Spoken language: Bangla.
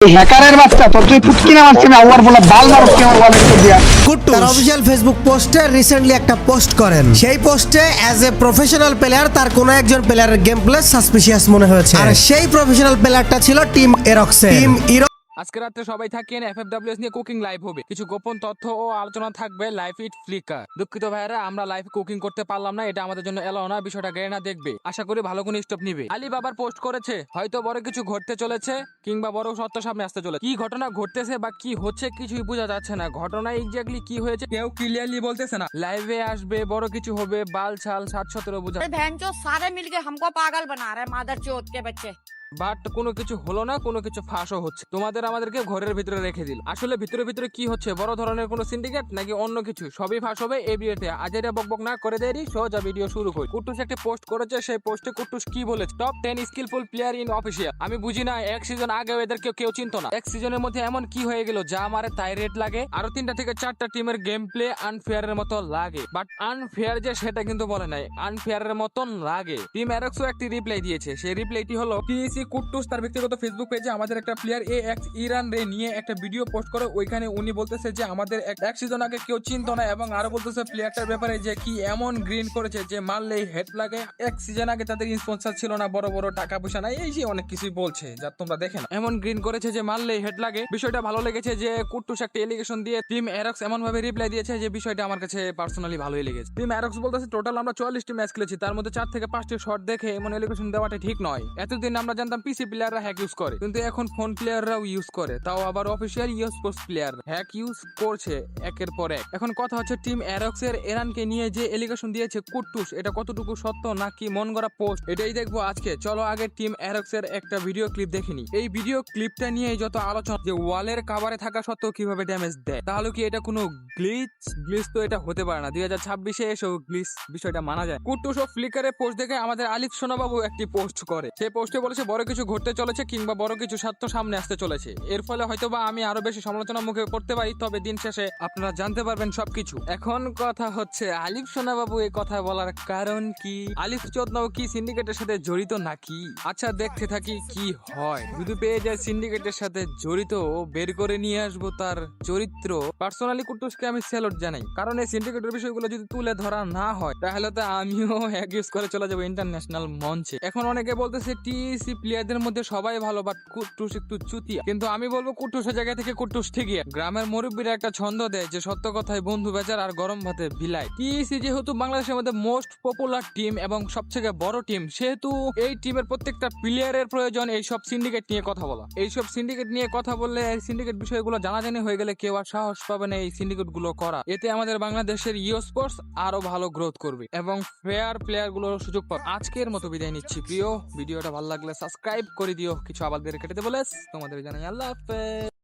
হ্যাকারের বাচ্চা তোর তুই পুটকিনা মারছিস না ওভার বলে বাল মারছিস আমার ওয়ালেট দিয়া তার অফিসিয়াল ফেসবুক পোস্টে রিসেন্টলি একটা পোস্ট করেন। সেই পোস্টে অ্যাজ এ প্রফেশনাল প্লেয়ার তার কোনো একজন প্লেয়ারের গেম প্লে সাসপিশিয়াস মনে হয়েছে, আর সেই প্রফেশনাল প্লেয়ারটা ছিল টিম এরক্সের। আজকে রাতে সবাই থাকেন এফএফডব্লিউএস নিয়ে কুকিং লাইভ হবে, কিছু গোপন তথ্য ও আলোচনা থাকবে লাইভ ইট ফ্লিকার। দুঃখিত ভাইরা, আমরা লাইভ কুকিং করতে পারলাম না, এটা আমাদের জন্য এলাও না। বিষয়টা গেনা দেখবে, আশা করি ভালো কোনো স্টেপ নিবে। আলী বাবার পোস্ট করেছে হয়তো বড় কিছু ঘটতে চলেছে কিংবা বড় সত্য সামনে আসতে চলেছে। কি ঘটনা ঘটতেছে বা কি হচ্ছে কিছুই বোঝা যাচ্ছে না। ঘটনা এক্স্যাক্টলি কি হয়েছে কেউ ক্লিয়ারলি বলতেছে না। লাইভে আসবে, বড় কিছু হবে, বাল ছাল 60-17 বোঝা। बहनचोद सारे मिलके हमको पागल बना रहे हैं मादरचोद के बच्चे। বাট কোনো কিছু হলো না, কোনো কিছু ফাঁসও হচ্ছে। তোমাদের আমাদেরকে ঘরের ভিতরে রেখে দিল। আসলে ভিতরে ভিতরে কি হচ্ছে, বড় ধরনের কোনো সিন্ডিকেট নাকি অন্য কিছু, সবই ফাঁস হবে এই ভিডিওতে। আজেরা বকবক না করে দেরি, সোজা ভিডিও শুরু করি। কুট্টুস একটা পোস্ট করেছে, সেই পোস্টে কুট্টুস কি বলেছে, top 10 skilful player in official. আমি বুঝি না, এক সিজন আগে এদেরকে কেউ চিনতো না, এক সিজনের মধ্যে এমন কি হয়ে গেল যা আমারে তাই রেট লাগে। আরো 3টা থেকে 4টা টিমের গেম প্লে আনফেয়ার এর মতো লাগে, বাট আনফেয়ার যে সেটা কিন্তু বলে নাই, আনফেয়ার এর মতন লাগে। টিম অ্যারক্সও একটি রিপ্লাই দিয়েছে, সেই রিপ্লাইটি হলো টিএসি কুট্টুস তার ব্যক্তিগত ফেসবুক পেজে আমাদের একটা প্লেয়ার এক্স ইরান রে নিয়ে একটা ভিডিও পোস্ট করে। ওইখানে উনি বলতেছে যে আমাদের এক সিজন আগে কেউ চিনতো না, এবং আরো বলতেছে প্লেয়ারটার ব্যাপারে যে কি এমন গ্রিন করেছে যে মারলেই হেড লাগে। এক সিজন আগে তাদের স্পন্সর ছিল না, বড় বড় টাকা পয়সা নাই, এই যে অনেক কিছুই বলছে যা তোমরা দেখে না। এমন গ্রিন করেছে যে মারলেই হেড লাগে। বিষয়টা ভালো লেগেছে যে কুট্টুস একটা এলিগেশন দিয়ে টিম অ্যারক্স এমন ভাবে রিপ্লাই দিয়েছে যে বিষয়টা আমার কাছে পার্সোনালি ভালোই লেগেছে। টিম অ্যারক্স বলতেছে টোটাল আমরা 44টি ম্যাচ খেলেছি, তার মধ্যে 4 থেকে 5টি শট দেখে এমন এলিগেশন দেওয়াটা ঠিক নয়। এতদিন আমরা জানতাম পিসি প্লেয়াররা হ্যাক ইউজ করে, কিন্তু এখন ফোন প্লেয়াররাও ইউজ করে, তাও আবার অফিসিয়াল ইউ স্পোর্টস প্লেয়ার হ্যাক ইউজ করছে একের পর এক। এখন কথা হচ্ছে টিম অ্যারক্স এর এরানকে নিয়ে যে এলিগেশন দিয়েছে কুট্টুস, এটা কতটুকু সত্য নাকি মন গড়া পোস্ট, এটাই দেখবো আজকে। চলো আগে টিম অ্যারক্স এর একটা ভিডিও ক্লিপ দেখিনি। এই ভিডিও ক্লিপটা নিয়ে যত আলোচনা যে ওয়ালের কাভারে থাকা সত্ত্বেও কিভাবে ড্যামেজ দেয়, তাহলে কি এটা কোনো গ্লিচ তো এটা হতে পারে না। 2026-এ এসেও গ্লিচ বিষয়টা মানা যায়। কুট্টুস ও ফ্লিকারে পোস্ট দেখে আমাদের আলিফ সোনাবাবু একটি পোস্ট করে, সেই পোস্টে বলেছে বড় কিছু ঘটতে চলেছে কিংবা বড় কিছু স্বার্থ সামনে আসতে চলেছে। এর ফলে হয়তোবা আমি আরো বেশি সমালোচনার মুখে পড়তে পারি, তবে দিন শেষে আপনারা জানতে পারবেন সবকিছু। এখন কথা হচ্ছে আলিফ সোনাবাবু এই কথা বলার কারণ কি? আলিফ চোদনাও কি সিন্ডিকেটের সাথে জড়িত নাকি? আচ্ছা দেখতে থাকি কি হয়। যদি পেয়ে যায় সিন্ডিকেটের সাথে জড়িত, বের করে নিয়ে আসবো তার চরিত্র। পার্সোনালি কুট্টুসকে আমি স্যালুট জানাই, কারণ এই সিন্ডিকেটের বিষয়গুলো যদি তুলে ধরা না হয় তাহলে তো আমিও হ্যাক ইউজ করে চলে যাবো ইন্টারন্যাশনাল মঞ্চে। এখন অনেকে বলতেছে টিসি প্লেয়ারদের মধ্যে সবাই ভালো, বাট কুট্টুস একটু চুতিয়া। কিন্তু আমি বলবো কুট্টুসের জায়গা থেকে কুট্টুস ঠিকই। গ্রামের মুরব্বীরা একটা ছন্দ দেয় যে সত্য কথায় বন্ধু বেচার আর গরম ভাতে বিলাই। টিসি যেহেতু বাংলাদেশের মধ্যে মোস্ট পপুলার টিম এবং সবথেকে বড় টিম, সেহেতু এই টিমের প্রত্যেকটা প্লেয়ারের প্রয়োজন এইসব সিন্ডিকেট নিয়ে কথা বলা। এইসব সিন্ডিকেট নিয়ে কথা বললে, সিন্ডিকেট বিষয়গুলো জানাজানি হয়ে গেলে কেউ আর সাহস পাবে না এই সিন্ডিকেট গুলো করা। এতে আমাদের বাংলাদেশের ইউ স্পোর্টস আরো ভালো গ্রোথ করবে এবং ফেয়ার প্লেয়ার গুলোর সুযোগ পাবে। আজকের মতো বিদায় নিচ্ছি প্রিয়। ভিডিওটা ভালো লাগলে সাবস্ক্রাইব করে দিও। কিছু আবার কেটে বলে তোমাদের জানাই আল্লাহ হাফেজ।